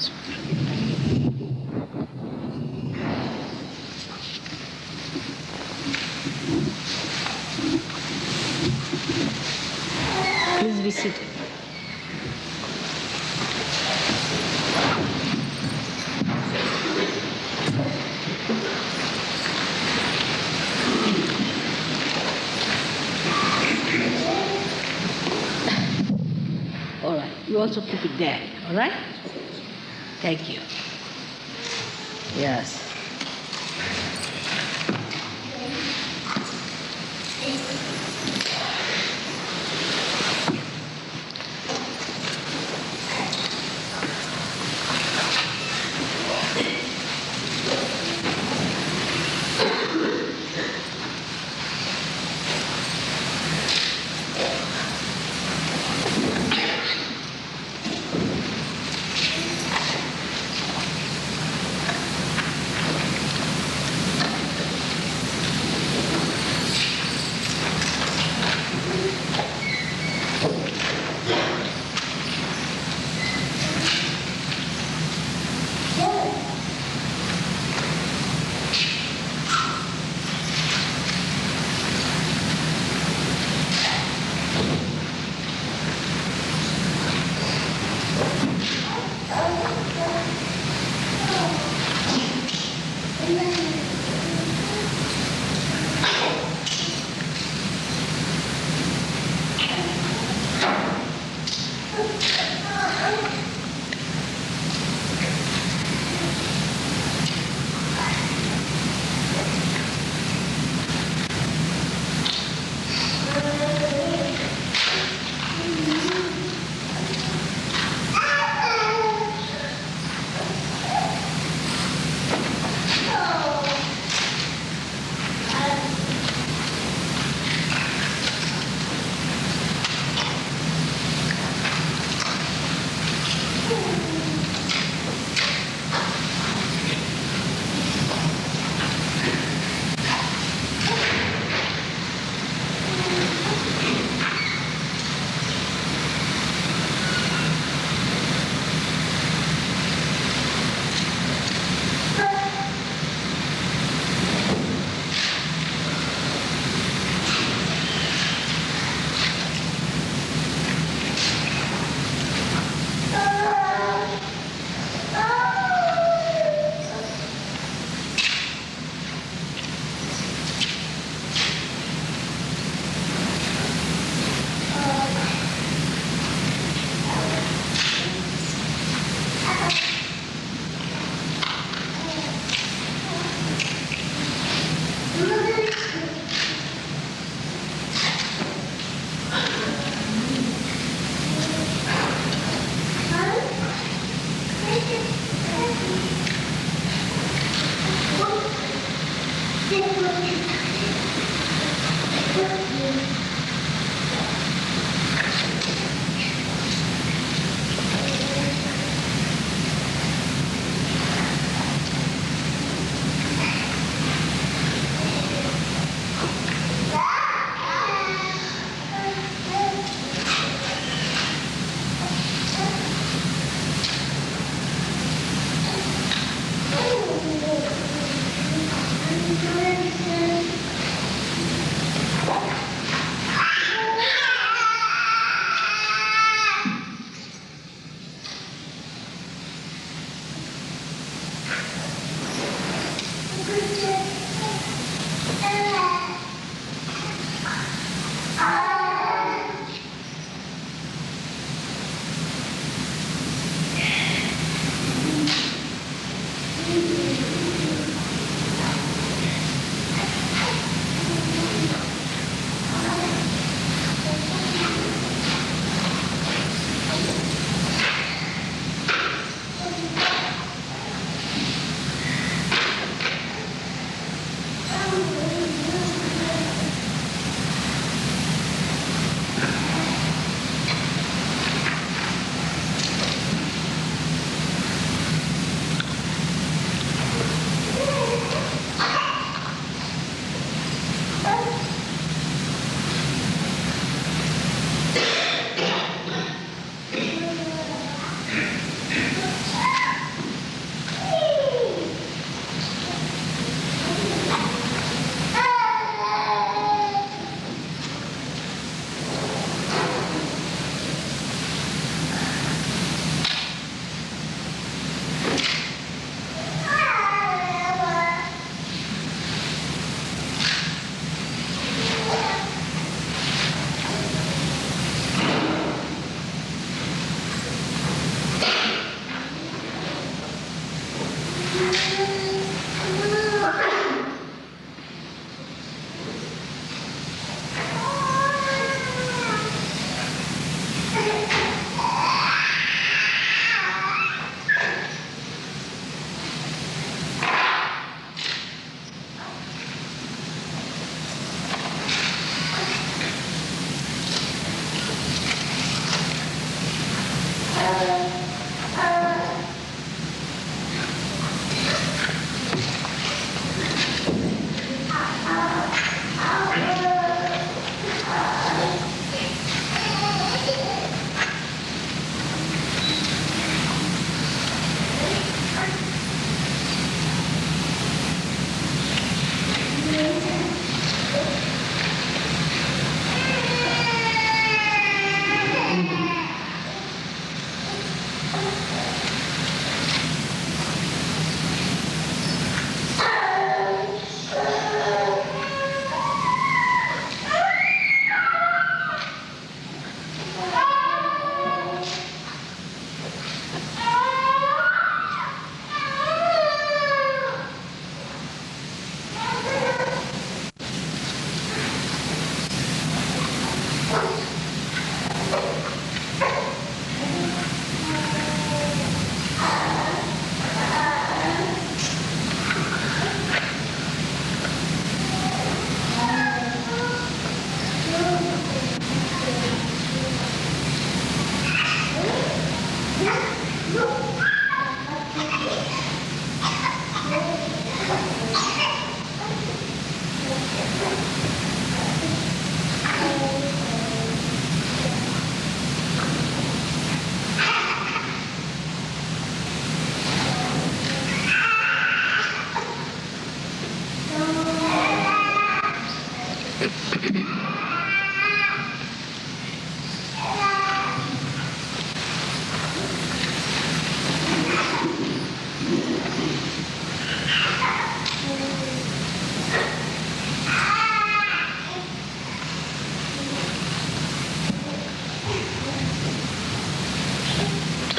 Please be seated. All right, you also keep it there, all right? Thank you. Yes.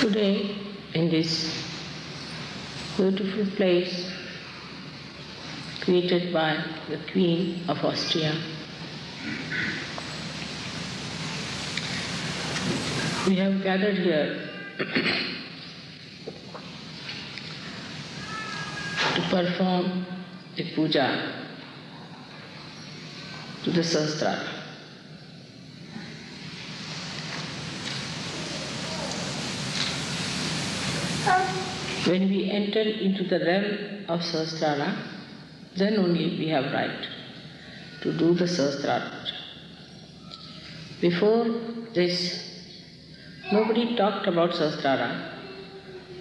Today, in this beautiful place created by the Queen of Austria, we have gathered here to perform a puja to the Sahasrara. When we enter into the realm of Sahasrara, then only we have right to do the Sahasrara. Before this, nobody talked about Sahasrara.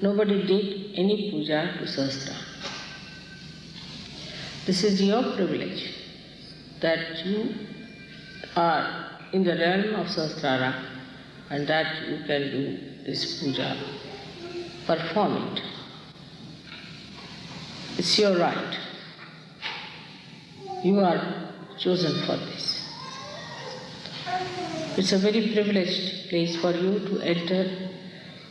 Nobody did any puja to Sahasrara. This is your privilege that you are in the realm of Sahasrara and that you can do this puja. Perform it. It's your right. You are chosen for this. It's a very privileged place for you to enter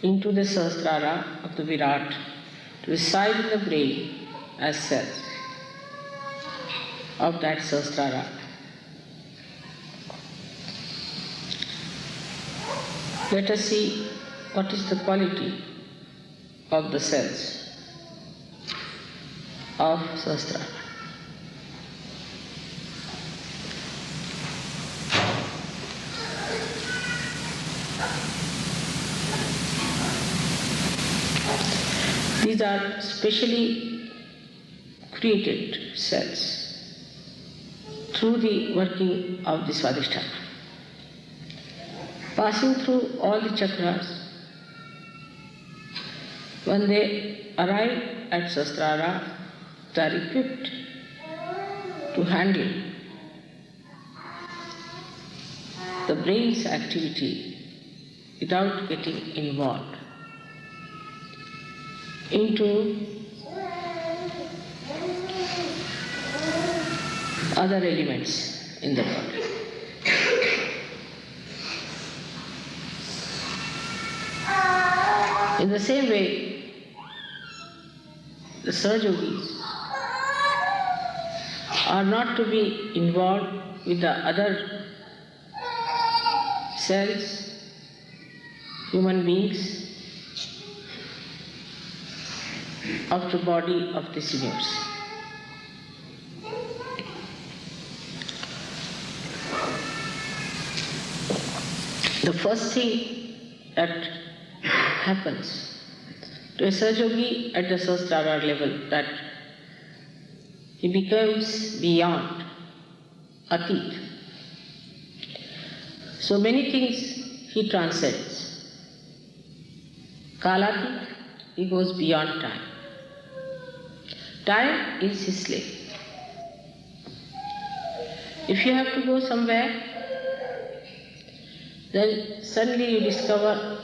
into the Sahasrara of the Virat, to reside in the brain as cells of that Sahasrara. Let us see what is the quality of the cells of Sahasrara. These are specially created cells through the working of the Swadhisthana. Passing through all the chakras, when they arrive at Sahasrara, they are equipped to handle the brain's activity without getting involved into other elements in the body. In the same way, the Sahajogis are not to be involved with the other cells, human beings of the body of this universe. The first thing that happens to a Sahajogi at the Sahasrara level, that he becomes beyond, atit. So many things he transcends. Kalatit, he goes beyond time. Time is his slave. If you have to go somewhere, then suddenly you discover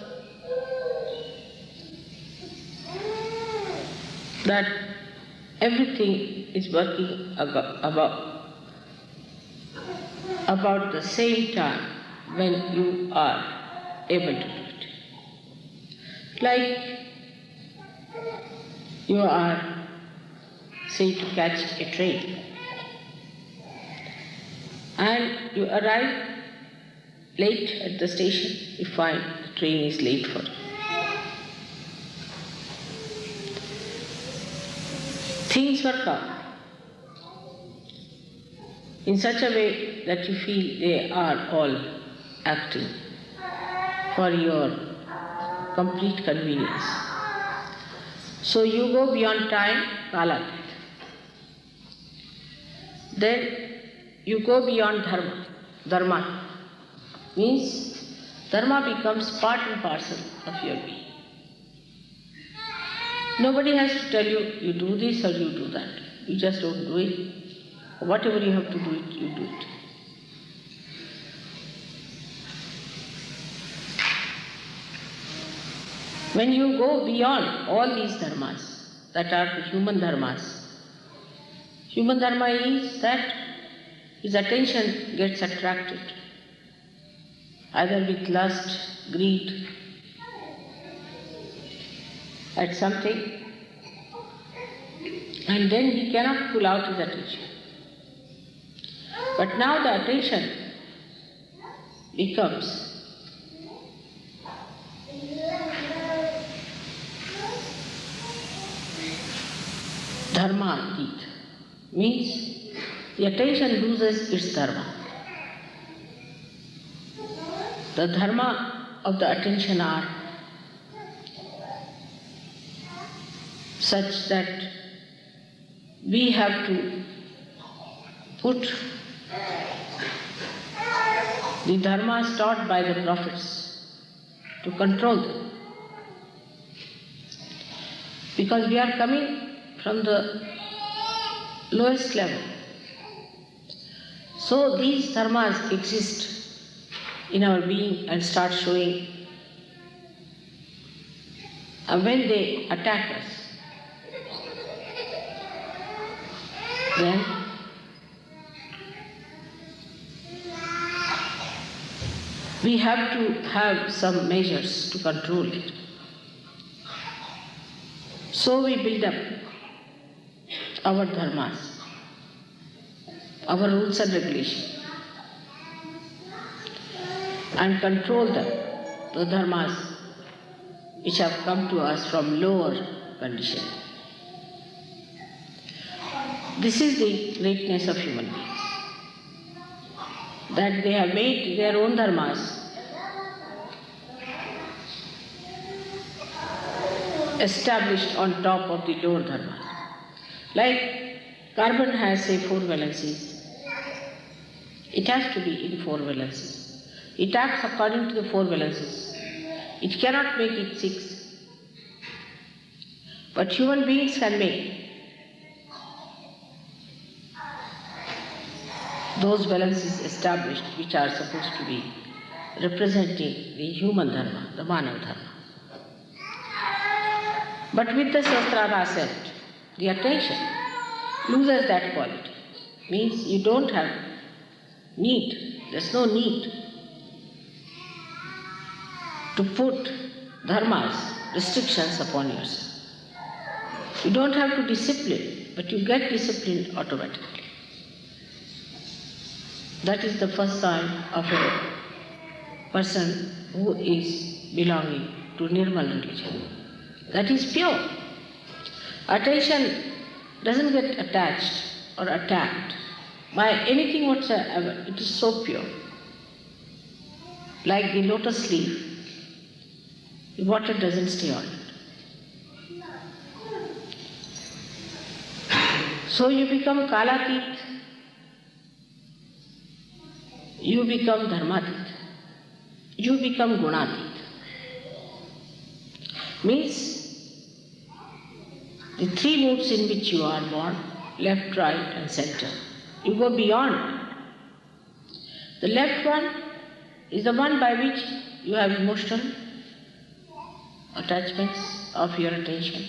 that everything is working about the same time when you are able to do it. Like you are, say, to catch a train, and you arrive late at the station, you find the train is late for you. Things work out in such a way that you feel they are all acting for your complete convenience. So you go beyond time, kalatit. Then you go beyond dharma. Dharma means dharma becomes part and parcel of your being. Nobody has to tell you, you do this or you do that. You just don't do it. Whatever you have to do it, you do it. When you go beyond all these dharmas that are the human dharma is that his attention gets attracted either with lust, greed, at something, and then he cannot pull out his attention. But now the attention becomes dharma-atit, means the attention loses its dharma. The dharma of the attention are such that we have to put the dharmas taught by the prophets to control them. Because we are coming from the lowest level. So these dharmas exist in our being and start showing. And when they attack us, then we have to have some measures to control it. So we build up our dharmas, our rules and regulations, and control them, the dharmas which have come to us from lower condition. This is the greatness of human beings, that they have made their own dharmas established on top of the lower dharmas. Like carbon has, say, 4 valencies. It has to be in 4 valencies. It acts according to the 4 valencies. It cannot make it 6. But human beings can make those valencies established which are supposed to be representing the human dharma, the manav dharma. But with the Sahasrara ascent, the attention loses that quality. Means you don't have need, there's no need to put dharmas, restrictions upon yourself. You don't have to discipline, but you get disciplined automatically. That is the first sign of a person who is belonging to Nirmal religion. That is pure. Attention doesn't get attached or attacked by anything whatsoever. It is so pure. Like the lotus leaf, the water doesn't stay on it. So you become kalatit, you become dharmatit, you become gunatit. Means the 3 moods in which you are born, left, right and center, you go beyond. The left one is the one by which you have emotional attachments of your attention.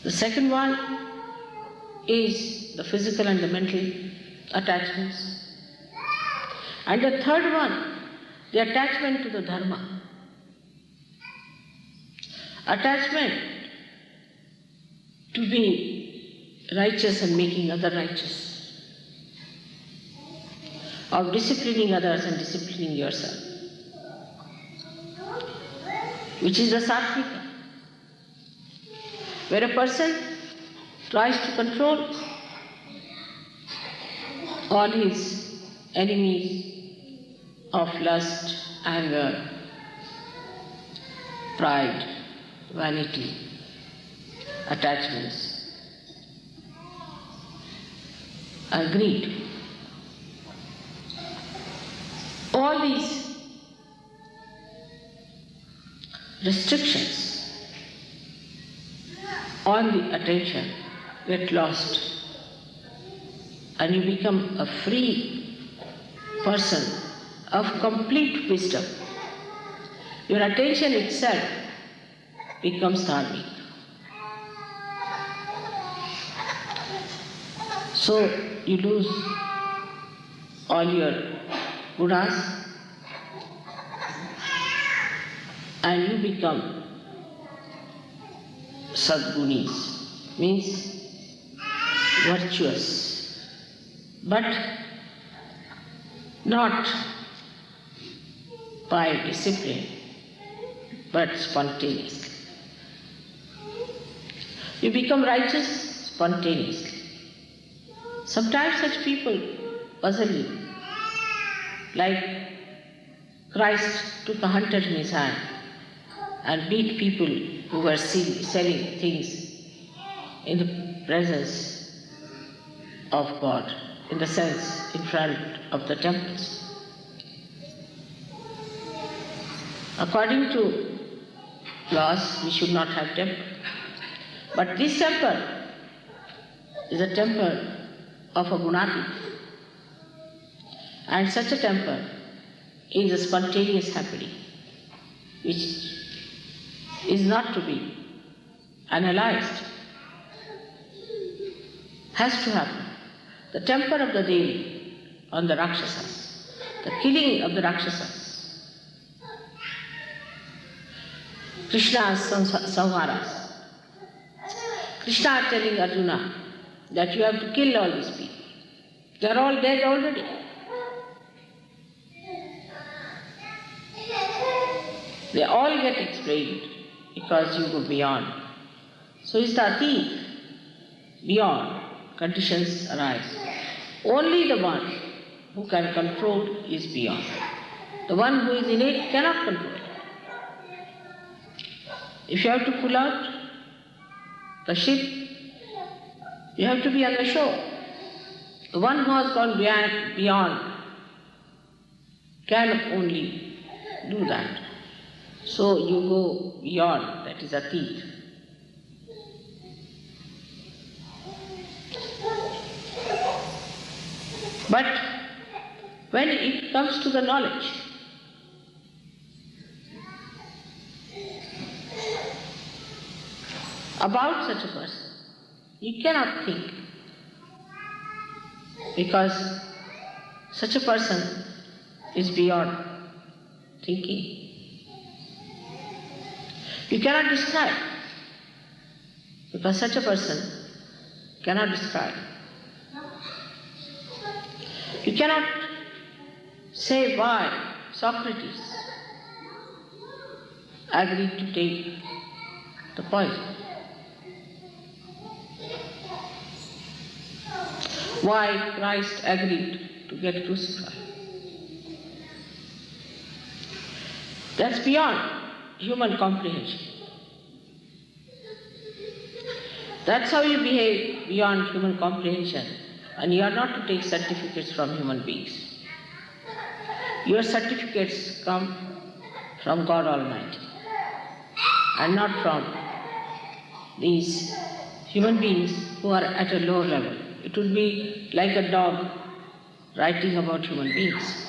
The second one is the physical and the mental attachments. And the third one, the attachment to the dharma. Attachment to be righteous and making others righteous, of disciplining others and disciplining yourself, which is the sattvika, where a person tries to control all his enemies of lust, anger, pride, vanity, attachments, and greed. All these restrictions on the attention get lost, and you become a free person of complete wisdom. Your attention itself becomes dharmic. So you lose all your gunas and you become sadgunis, means virtuous, but not by discipline, but spontaneously. You become righteous spontaneously. Sometimes such people puzzle you, like Christ took a hunter in his hand and beat people who were selling things in the presence of God, in the sense in front of the temples. According to laws, we should not have temple. But this temple is a temple of a gunati. And such a temple is a spontaneous happening, which is not to be analyzed, has to happen. The temper of the Devi on the Rakshasas, the killing of the Rakshasas, Krishna's samharas. Krishna is telling Arjuna that you have to kill all these people. They are all dead already. They all get explained because you go beyond. So is the atit, beyond, conditions arise. Only the one who can control is beyond. The one who is innate cannot control. If you have to pull out the ship, you have to be on the shore. The one who has gone beyond can only do that. So you go beyond, that is atit. But when it comes to the knowledge, about such a person, you cannot think, because such a person is beyond thinking. You cannot describe, because such a person cannot describe. You cannot say why Socrates agreed to take the poison. Why Christ agreed to get crucified. That's beyond human comprehension. That's how you behave beyond human comprehension, and you are not to take certificates from human beings. Your certificates come from God Almighty and not from these human beings who are at a lower level. It would be like a dog writing about human beings.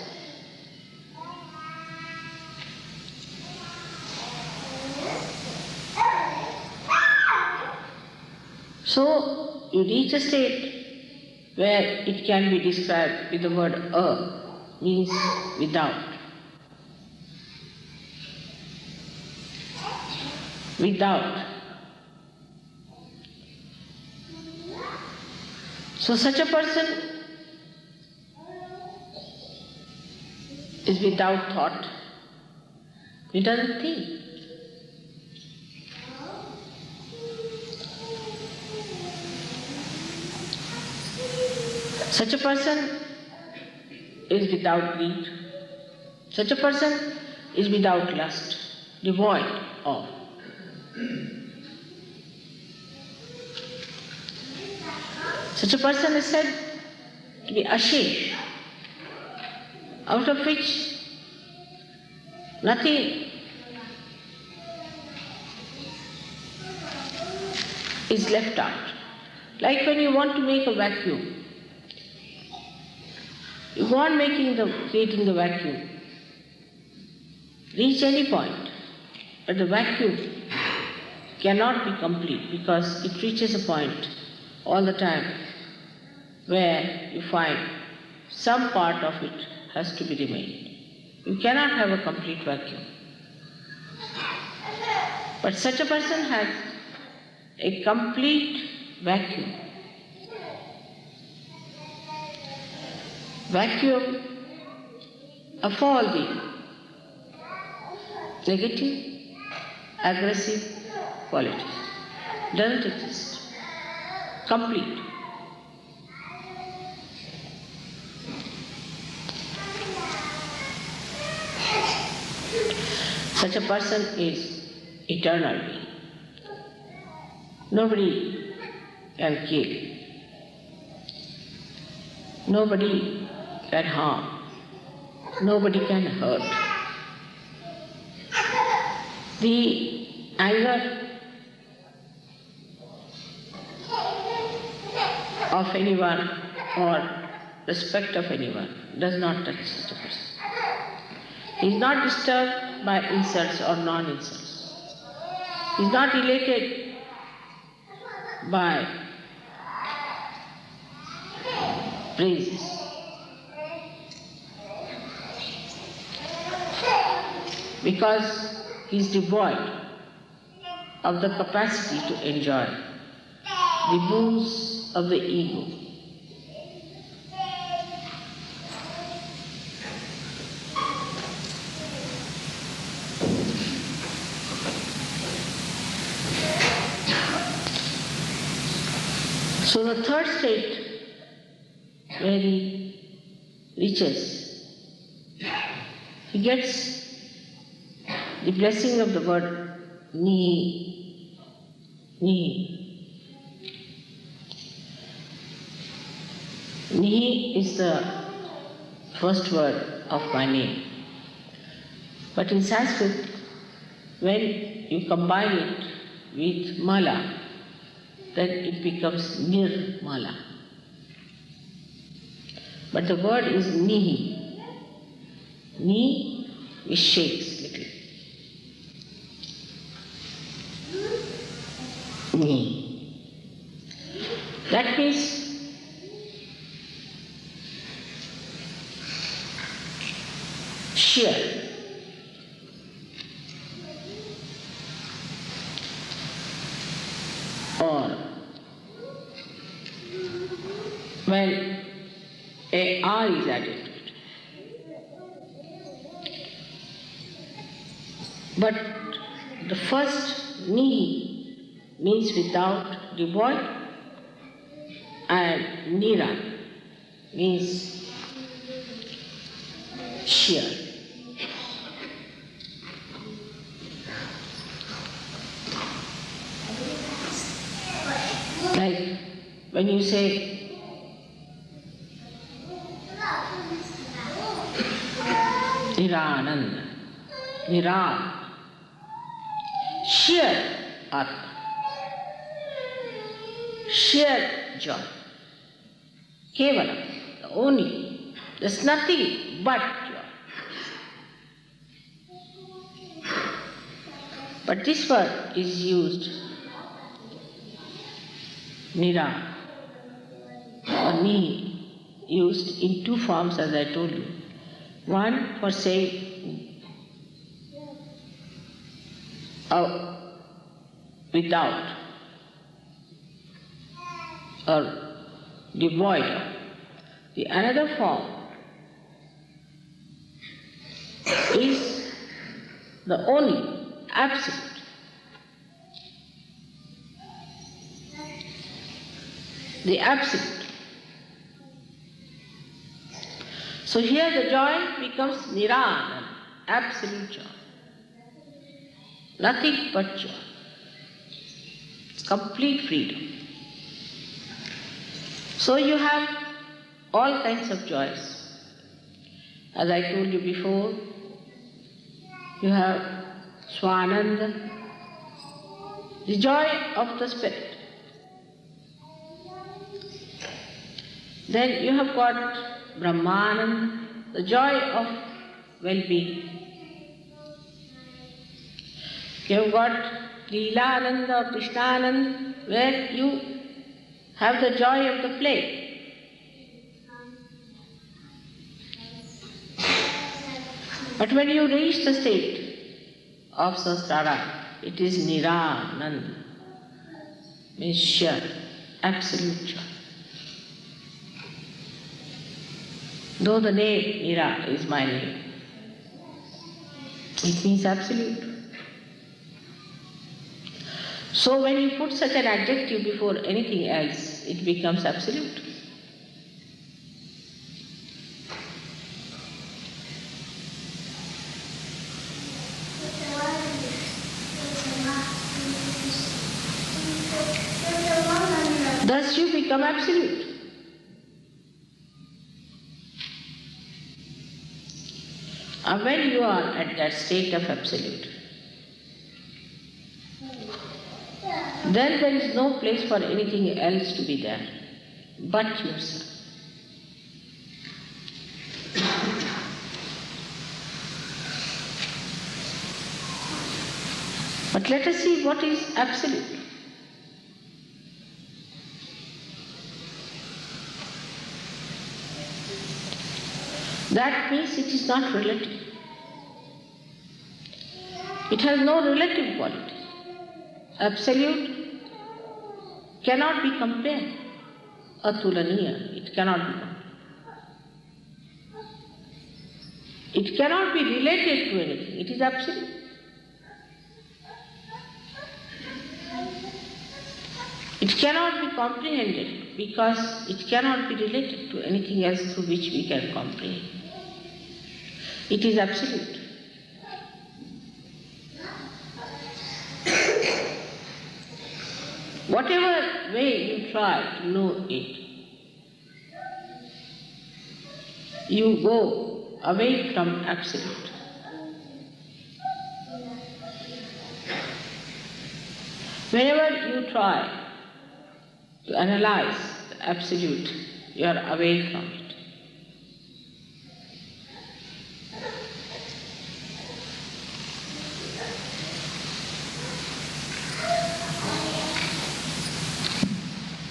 So you reach a state where it can be described with the word means without. Without. So such a person is without thought. He doesn't think. Such a person is without greed. Such a person is without lust, devoid of. Such a person is said to be Ashish, out of which nothing is left out. Like when you want to make a vacuum, you go on creating the vacuum, reach any point, but the vacuum cannot be complete because it reaches a point all the time where you find some part of it has to be remained. You cannot have a complete vacuum. But such a person has a complete vacuum. Vacuum of all the negative, aggressive qualities. Doesn't exist. Complete. Such a person is eternal being. Nobody can kill. Nobody can harm. Nobody can hurt. The anger of anyone or respect of anyone does not touch such a person. He is not disturbed by insults or non-insults. He is not elated by praises. Because he is devoid of the capacity to enjoy the boons of the ego. So the third state where he reaches, he gets the blessing of the word Ni. Ni. Ni is the first word of my name. But in Sanskrit, when you combine it with Mala, then it becomes Nirmala. But the word is Nihi. Ni, which shakes little. Ni. That means sheer. Or when a R is added to it. But the first Ni means without, devoid, and Nira means sheer. Like when you say Nirananda, Niran, sheer Atma, sheer joy, Kevalam, the only, there's nothing but joy. But this word is used, Nira or Ni, used in two forms as I told you. One for saying without or devoid of. The another form is the only, absolute. The absolute. So here the joy becomes Nirananda, absolute joy. Nothing but joy. It's complete freedom. So you have all kinds of joys. As I told you before, you have Swananda, the joy of the spirit. Then you have got Brahmananda, the joy of well-being. You have got Leelananda or Krishnananda, where you have the joy of the play. But when you reach the state of Sahasrara, it is Nirananda, means sheer, absolute joy. Though the name Nira is my name, it means absolute. So when you put such an adjective before anything else, it becomes absolute. Thus you become absolute. And when you are at that state of absolute, then there is no place for anything else to be there but yourself. But let us see what is absolute. That means it is not relative. It has no relative quality. Absolute cannot be compared. Atulaniya, it cannot be compared. It cannot be related to anything. It is absolute. It cannot be comprehended because it cannot be related to anything else through which we can comprehend. It is absolute. Whatever way you try to know it, you go away from absolute. Whenever you try to analyze the absolute, you are away from it.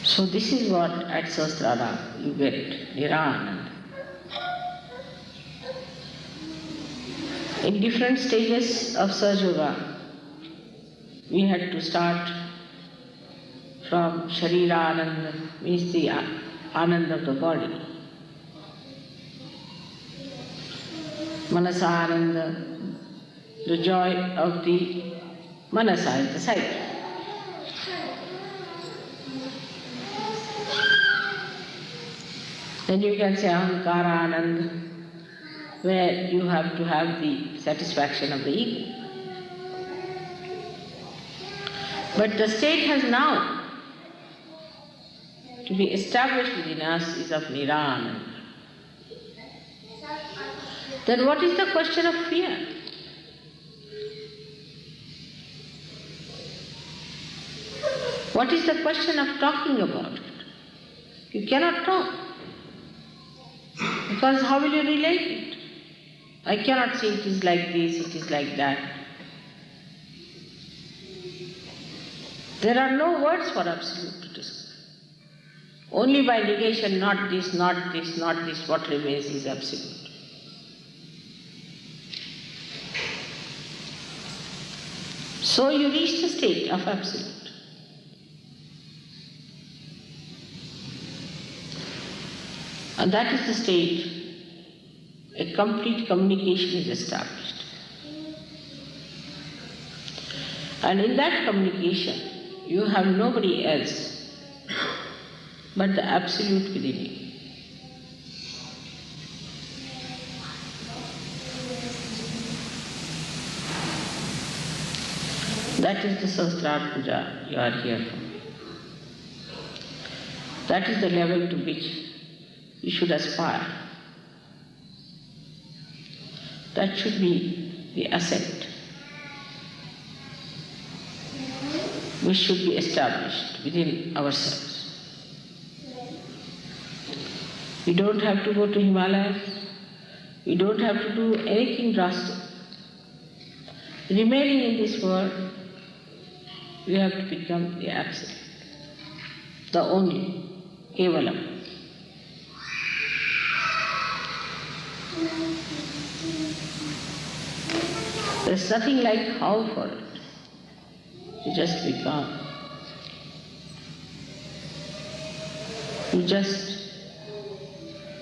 So this is what at Sahasrara you get, Nirananda. In different stages of Sahaja, we had to start from Sharirananda, means the Ananda of the body. Manasananda, the joy of the Manasa, the sight. Then you can say Ahankara-ananda, where you have to have the satisfaction of the ego. But the state has now to be established within us is of Nirananda. Then what is the question of fear? What is the question of talking about it? You cannot talk. Because how will you relate it? I cannot say it is like this, it is like that. There are no words for absolute to discuss. Only by negation, not this, not this, not this, what remains is absolute. So you reach the state of absolute. And that is the state, a complete communication is established. And in that communication, you have nobody else but the absolute within you. That is the Sahasrara Puja you are here for. That is the level to which you should aspire. That should be the ascent which should be established within ourselves. We don't have to go to Himalayas. We don't have to do anything drastic. Remaining in this world, we have to become the absolute, the only, Kevalam. There's nothing like how for it. You just become. You just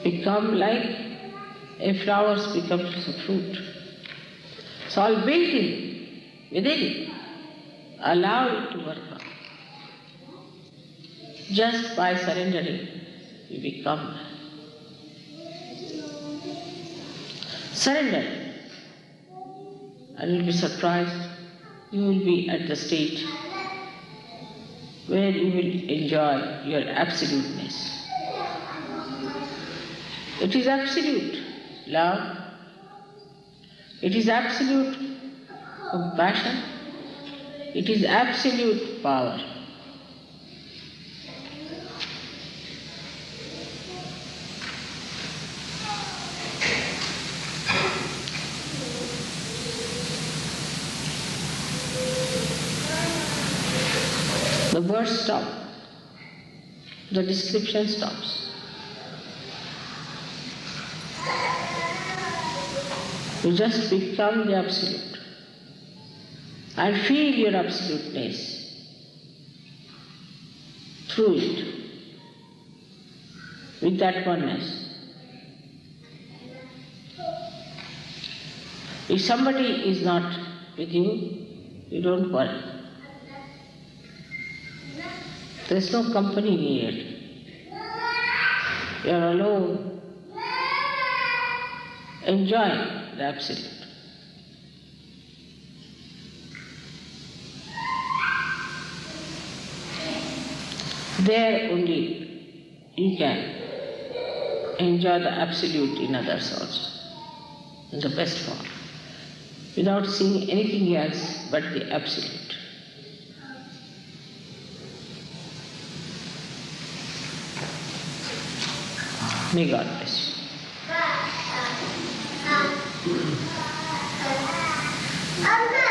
become like a flower becomes a fruit. It's all built in, within. Allow it to work out. Just by surrendering, you become. Surrender. And you'll be surprised. You will be at the stage where you will enjoy your absoluteness. It is absolute love. It is absolute compassion. It is absolute power. The words stop. The description stops. You just become the absolute and feel your absoluteness through it, with that oneness. If somebody is not with you, you don't worry. There is no company needed. You are alone, enjoying the absolute. There only you can enjoy the absolute in others also, in the best form, without seeing anything else but the absolute. May God bless you.